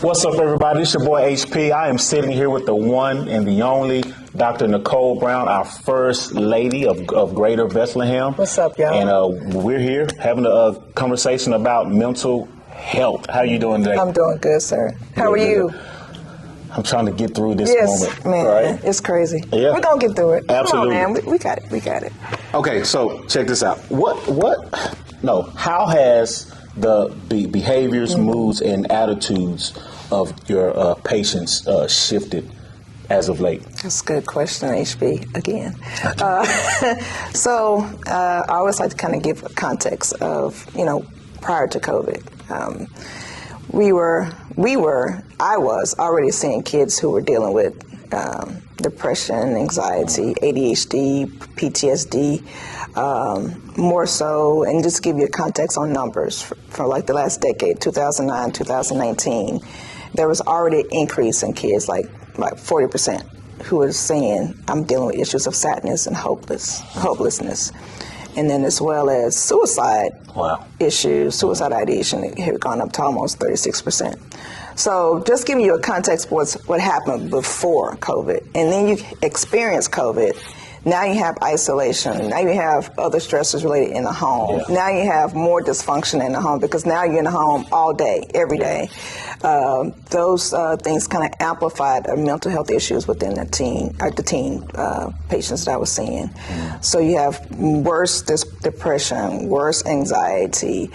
What's up, everybody? It's your boy HP. I am sitting here with the one and the only Dr. Nicole Brown, our first lady of Greater Bethlehem. What's up, y'all? And we're here having a conversation about mental health. How you doing today? I'm doing good, sir. How are you? I'm trying to get through this moment. Man, right? It's crazy. Yeah. We're going to get through it. Absolutely. Come on, man. We got it. We got it. Okay, so check this out. How has the behaviors, moods, and attitudes of your patients shifted as of late? That's a good question, HB, again. I always like to kind of give a context of, prior to COVID. I was already seeing kids who were dealing with depression, anxiety, ADHD, PTSD, more so, and just give you a context on numbers for like the last decade, 2009, 2019, there was already an increase in kids, like 40%, who were saying, I'm dealing with issues of sadness and hopelessness. And then as well as suicide issues, suicide ideation, it had gone up to almost 36%. So just giving you a context of what happened before COVID. And then you experience COVID. Now you have isolation. Now you have other stresses related in the home. Yeah. Now you have more dysfunction in the home because now you're in the home all day, every day. Those things kind of amplified mental health issues within the teen patients that I was seeing. Mm. So you have worse depression, worse anxiety,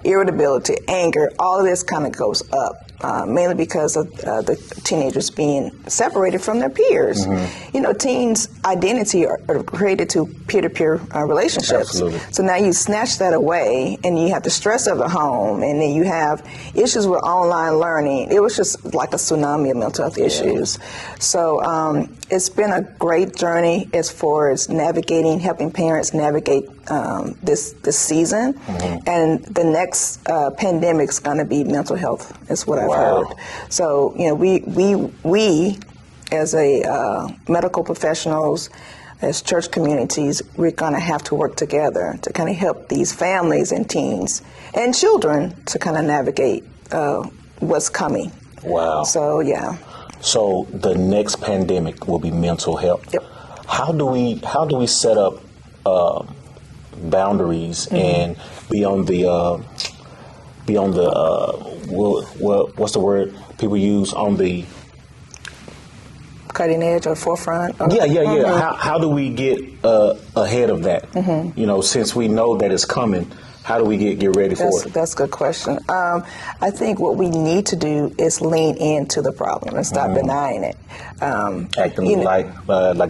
irritability, anger. All of this kind of goes up. Mainly because of the teenagers being separated from their peers. Mm-hmm. Teens' identity are created to peer-to-peer relationships. Absolutely. So now you snatch that away, and you have the stress of the home, and then you have issues with online learning. It was just like a tsunami of mental health issues. So it's been a great journey as far as helping parents navigate this season. Mm-hmm. And the next pandemic's going to be mental health, is what I've heard. So, we as medical professionals, as church communities, we're going to have to work together to kind of help these families and teens and children to kind of navigate what's coming. Wow. So, yeah. So the next pandemic will be mental health. Yep. How do we set up boundaries and be on the what's the word people use, on the cutting edge or forefront? Or, yeah. How do we get ahead of that? Mm-hmm. Since we know that it's coming, how do we get ready for it? That's a good question. I think what we need to do is lean into the problem and stop denying it. Acting like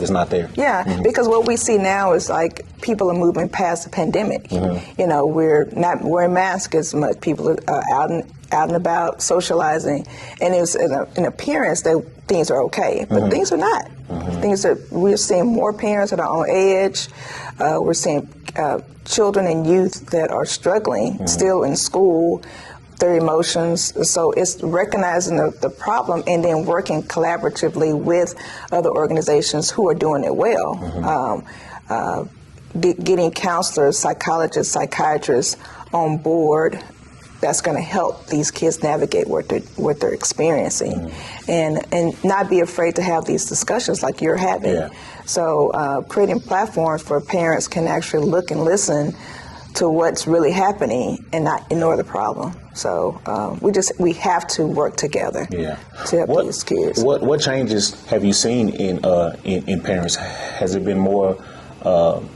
it's not there. Yeah, because what we see now is like people are moving past the pandemic. Mm-hmm. We're not wearing masks as much. People are out and about, socializing, and it's an appearance that things are okay, but things are not. Mm-hmm. We're seeing more parents that are on edge. We're seeing children and youth that are struggling still in school, their emotions. So it's recognizing the problem and then working collaboratively with other organizations who are doing it well. Getting counselors, psychologists, psychiatrists on board. That's going to help these kids navigate what they're experiencing, and not be afraid to have these discussions like you're having. Yeah. So creating platforms for parents can actually look and listen to what's really happening and not ignore the problem. So we have to work together to help these kids. What changes have you seen in parents? Has it been more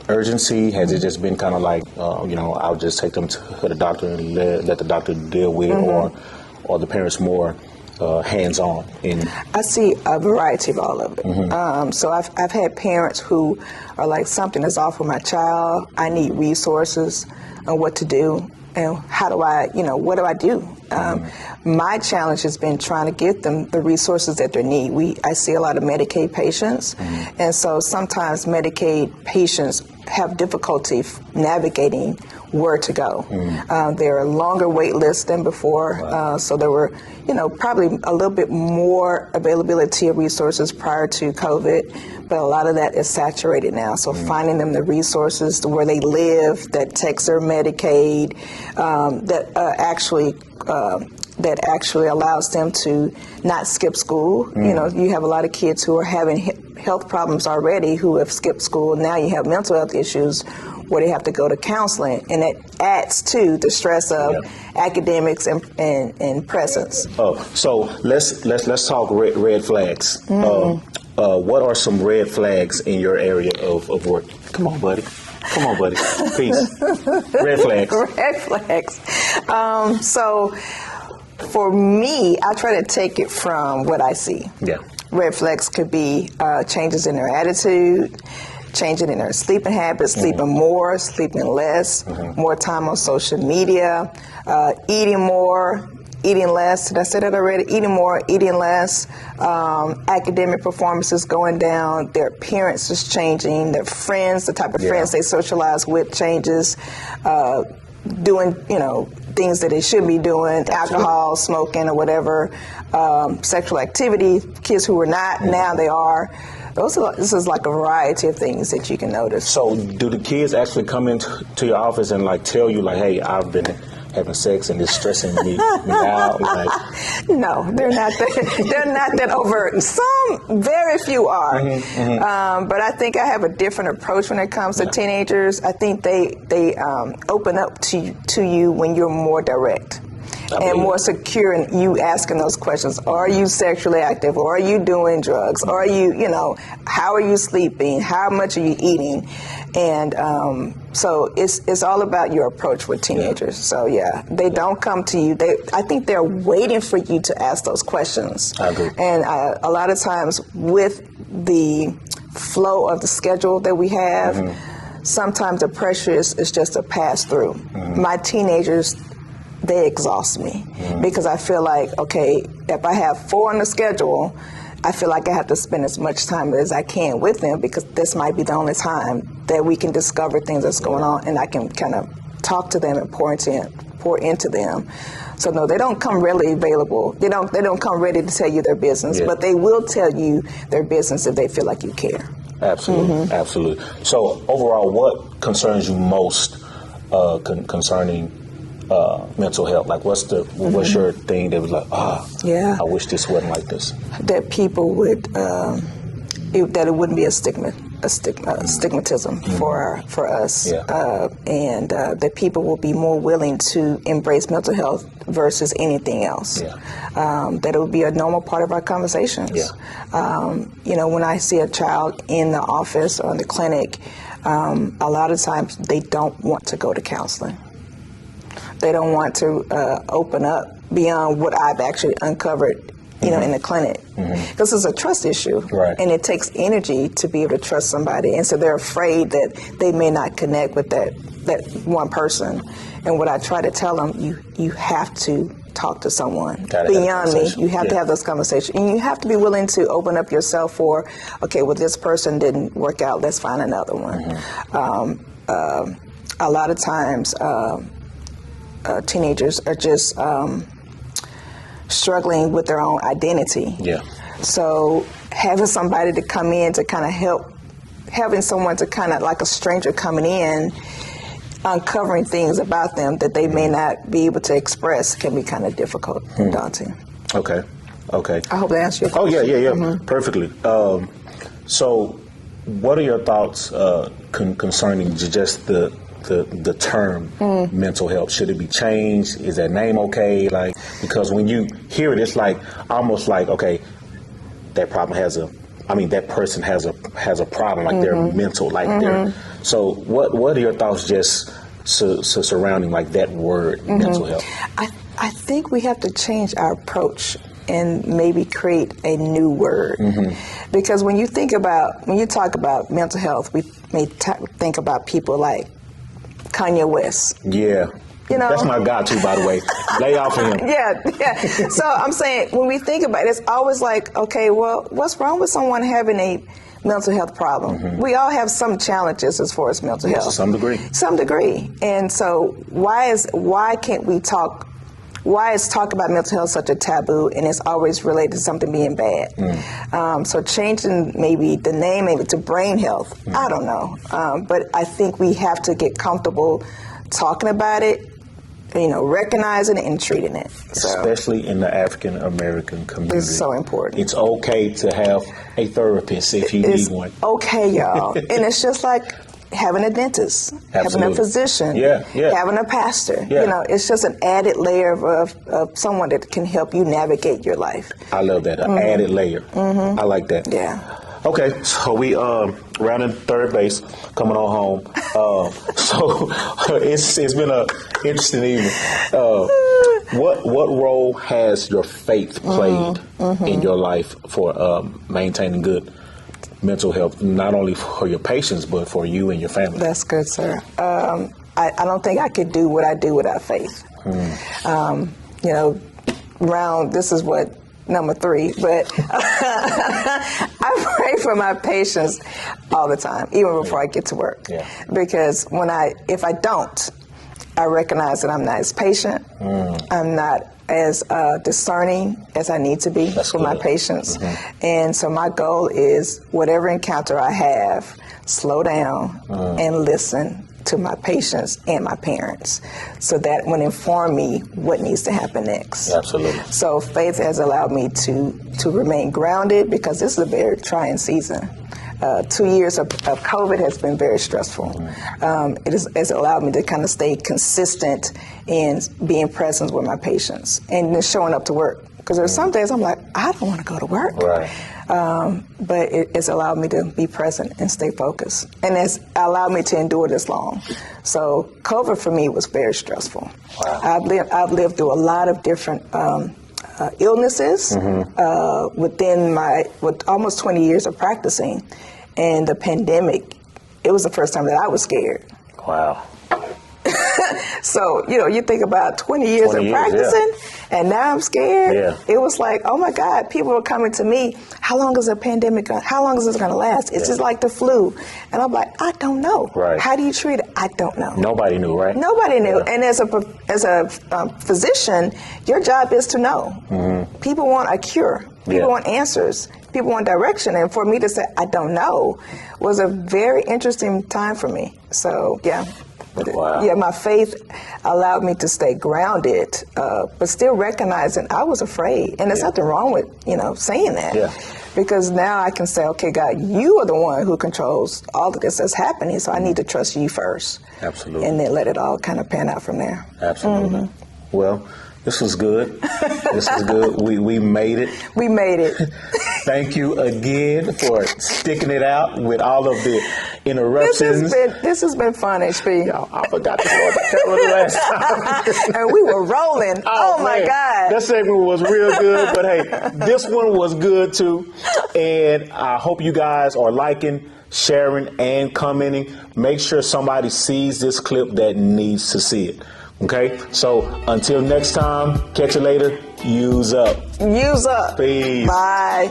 urgency? Has it just been kind of like, I'll just take them to the doctor and let the doctor deal with it, or the parents more hands-on? I see a variety of all of it. So I've had parents who are like, something is off with my child. I need resources on what to do. And how do I, what do I do? My challenge has been trying to get them the resources that they need. I see a lot of Medicaid patients, and so sometimes Medicaid patients have difficulty navigating where to go. There are longer wait lists than before, so there were, probably a little bit more availability of resources prior to COVID, but a lot of that is saturated now. So finding them the resources to where they live that takes their Medicaid, that actually that actually allows them to not skip school. You know, you have a lot of kids who are having health problems already who have skipped school. Now you have mental health issues where they have to go to counseling, and it adds to the stress of academics and presence. Oh, so let's talk red flags. What are some red flags in your area of work? Come on, buddy. Peace. Red flags. Red flags. So for me, I try to take it from what I see. Yeah. Red flags could be changes in their attitude, changing in their sleeping habits, sleeping more, sleeping less, more time on social media, eating more, eating less. Did I say that already? Eating more, eating less, academic performances going down, their appearance is changing, their friends, the type of friends they socialize with changes, doing, things that they shouldn't be doing, alcohol, smoking, or whatever, sexual activity. Kids who were not, now they are. This is like a variety of things that you can notice. So do the kids actually come into your office and like tell you like, hey, I've been having sex and it's stressing me out? Like, no, they're not that. They're not that overt. Some, very few are. But I think I have a different approach when it comes to teenagers. I think they open up to you when you're more direct and more secure in you asking those questions. Are you sexually active? Or are you doing drugs? Or are you, how are you sleeping? How much are you eating? And so it's all about your approach with teenagers. So they don't come to you. I think they're waiting for you to ask those questions. I agree. And a lot of times with the flow of the schedule that we have, sometimes the pressure is just a pass through. My teenagers, they exhaust me because I feel like, okay, if I have 4 on the schedule, I feel like I have to spend as much time as I can with them because this might be the only time that we can discover things that's going on and I can kind of talk to them and pour into them. So no, they don't come readily available. They don't come ready to tell you their business, but they will tell you their business if they feel like you care. Absolutely, absolutely. So overall, what concerns you most concerning mental health? Like, what's your thing that was like, I wish this wasn't like this? That people would, that it wouldn't be a stigmatism for us, and that people will be more willing to embrace mental health versus anything else. That it would be a normal part of our conversations. When I see a child in the office or in the clinic, a lot of times they don't want to go to counseling. They don't want to open up beyond what I've actually uncovered, in the clinic. Because it's a trust issue. Right. And it takes energy to be able to trust somebody. And so they're afraid that they may not connect with that one person. And what I try to tell them, you have to talk to someone beyond me. You have to have those conversations. And you have to be willing to open up yourself for, okay, well, this person didn't work out. Let's find another one. A lot of times, teenagers are just struggling with their own identity. So having somebody to come in to kind of help, having someone to kind of like a stranger coming in, uncovering things about them that they may not be able to express can be kind of difficult and daunting. Okay. I hope that answers your question. Perfectly. So what are your thoughts concerning just the term mental health? Should it be changed? Is that name okay? Like, because when you hear it, it's like almost like, okay, that person has a problem, like they're mental, like they're. So what are your thoughts just surrounding like that word mental health? I think we have to change our approach and maybe create a new word. Because when you talk about mental health, we may think about people like Kanye West. That's my guy too, by the way. Lay off of him. So I'm saying, when we think about it, it's always like, okay, well, what's wrong with someone having a mental health problem? We all have some challenges as far as mental health. To some degree. And so why is talk about mental health such a taboo, and it's always related to something being bad? So changing maybe the name maybe to brain health, I don't know. But I think we have to get comfortable talking about it recognizing it and treating it. So Especially in the African American community. it's so important. It's okay to have a therapist if you It's need one. okay, y'all. And it's just like having a dentist, having Absolutely. a physician, Yeah. having a pastor. Yeah. It's just an added layer of someone that can help you navigate your life. I love that. An added layer. I like that. Yeah. Okay, so we rounding third base, coming on home. So it's been a interesting evening. What role has your faith played in your life for maintaining good mental health, not only for your patients but for you and your family? That's good, sir. I don't think I could do what I do without faith. This is what number 3, but I pray for my patients all the time, even before I get to work. Yeah. Because if I don't, I recognize that I'm not as patient. I'm not as discerning as I need to be for my patients. And so my goal is whatever encounter I have, slow down and listen to my patients and my parents, so that would inform me what needs to happen next. Absolutely. So faith has allowed me to remain grounded, because this is a very trying season. 2 years of COVID has been very stressful. It has allowed me to kind of stay consistent in being present with my patients and then showing up to work. Because there's some days I'm like, I don't want to go to work. Right. But it's allowed me to be present and stay focused. And it's allowed me to endure this long. So COVID for me was very stressful. Wow. I've lived through a lot of different illnesses with almost 20 years of practicing. And the pandemic, it was the first time that I was scared. Wow. So, you think about 20 years of practicing, and now I'm scared. Yeah. It was like, oh my God, people are coming to me. How long is the pandemic? How long is this going to last? It's just like the flu. And I'm like, I don't know. Right. How do you treat it? I don't know. Nobody knew, right? Nobody knew. Yeah. And as a physician, your job is to know. People want a cure. People want answers. People want direction. And for me to say, I don't know, was a very interesting time for me. So, yeah. Wow. Yeah, my faith allowed me to stay grounded, but still recognizing I was afraid. And there's nothing wrong with, saying that. Yeah. Because now I can say, okay, God, you are the one who controls all of this that's happening, so I need to trust you first. Absolutely. And then let it all kind of pan out from there. Absolutely. Well, this was good. This was good. We made it. We made it. Thank you again for sticking it out with all of the interruptions. This has been fun, HP. Y'all, I forgot to go about that last time. And we were rolling. Oh my man. God. That segment was real good, but hey, this one was good too. And I hope you guys are liking, sharing, and commenting. Make sure somebody sees this clip that needs to see it. Okay? So until next time, catch you later. Use up. Use up. Peace. Bye.